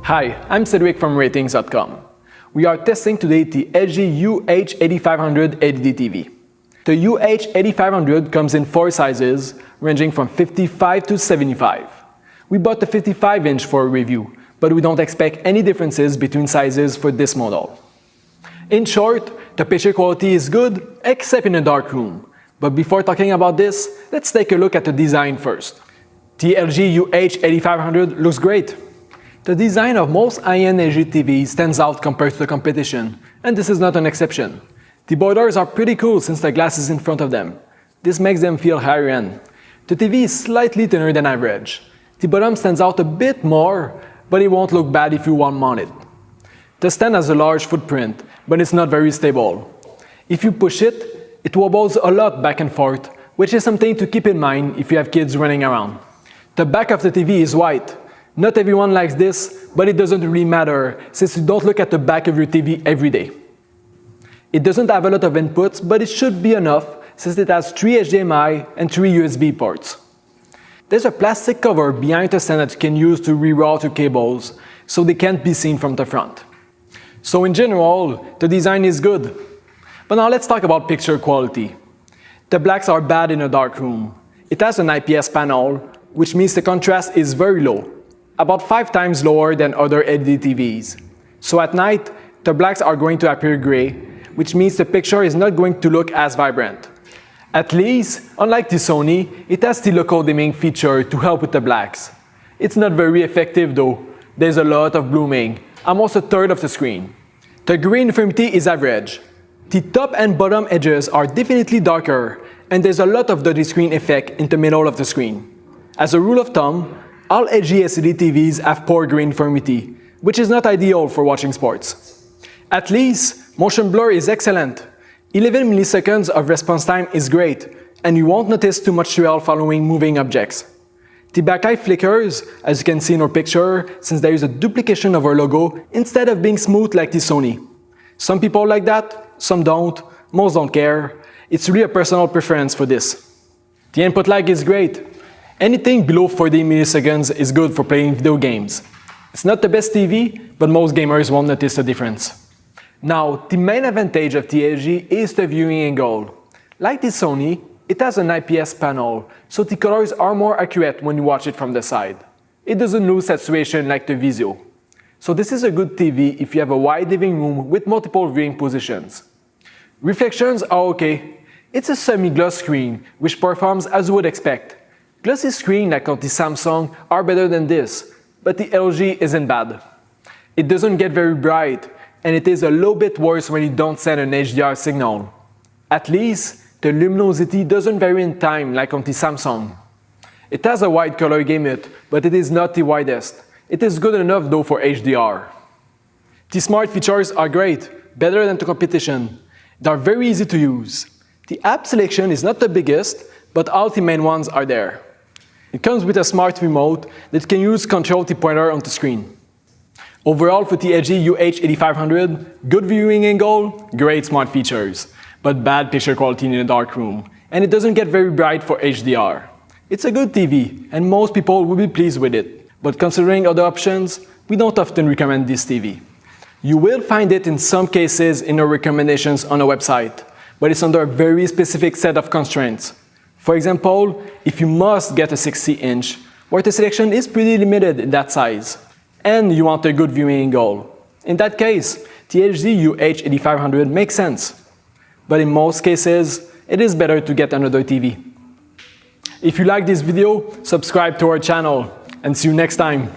Hi, I'm Cedric from Ratings.com. We are testing today the LG UH8500 LED TV. The UH8500 comes in 4 sizes, ranging from 55 to 75. We bought the 55-inch for a review, but we don't expect any differences between sizes for this model. In short, the picture quality is good, except in a dark room. But before talking about this, let's take a look at the design first. The LG UH8500 looks great. The design of most high-end LG TVs stands out compared to the competition, and this is not an exception. The borders are pretty cool since the glass is in front of them. This makes them feel higher end. The TV is slightly thinner than average. The bottom stands out a bit more, but it won't look bad if you one-mount it. The stand has a large footprint, but it's not very stable. If you push it, it wobbles a lot back and forth, which is something to keep in mind if you have kids running around. The back of the TV is white. Not everyone likes this, but it doesn't really matter since you don't look at the back of your TV every day. It doesn't have a lot of inputs, but it should be enough since it has 3 HDMI and 3 USB ports. There's a plastic cover behind the stand that you can use to reroute your cables, so they can't be seen from the front. So in general, the design is good. But now let's talk about picture quality. The blacks are bad in a dark room. It has an IPS panel, which means the contrast is very low, about 5 times lower than other LED TVs. So at night, the blacks are going to appear gray, which means the picture is not going to look as vibrant. At least, unlike the Sony, it has the local dimming feature to help with the blacks. It's not very effective though. There's a lot of blooming, almost a third of the screen. The gray uniformity is average. The top and bottom edges are definitely darker, and there's a lot of dirty screen effect in the middle of the screen. As a rule of thumb, all LG LCD TVs have poor gray uniformity, which is not ideal for watching sports. At least, motion blur is excellent. 11 milliseconds of response time is great, and you won't notice too much trail following moving objects. The backlight flickers, as you can see in our picture, since there is a duplication of our logo instead of being smooth like the Sony. Some people like that, some don't, most don't care. It's really a personal preference for this. The input lag is great. Anything below 40 milliseconds is good for playing video games. It's not the best TV, but most gamers won't notice the difference. Now, the main advantage of the LG is the viewing angle. Like the Sony, it has an IPS panel, so the colors are more accurate when you watch it from the side. It doesn't lose saturation like the Vizio. So this is a good TV if you have a wide living room with multiple viewing positions. Reflections are okay. It's a semi-gloss screen, which performs as you would expect. Glossy screens like on the Samsung are better than this, but the LG isn't bad. It doesn't get very bright, and it is a little bit worse when you don't send an HDR signal. At least, the luminosity doesn't vary in time like on the Samsung. It has a wide color gamut, but it is not the widest. It is good enough though for HDR. The smart features are great, better than the competition. They are very easy to use. The app selection is not the biggest, but all the main ones are there. It comes with a smart remote that can use control the pointer on the screen. Overall, for the LG UH8500, good viewing angle, great smart features, but bad picture quality in a dark room, and it doesn't get very bright for HDR. It's a good TV, and most people will be pleased with it, but considering other options, we don't often recommend this TV. You will find it in some cases in our recommendations on our website, but it's under a very specific set of constraints. For example, if you must get a 60-inch, where the selection is pretty limited in that size, and you want a good viewing angle. In that case, the LG UH8500 makes sense. But in most cases, it is better to get another TV. If you like this video, subscribe to our channel, and see you next time.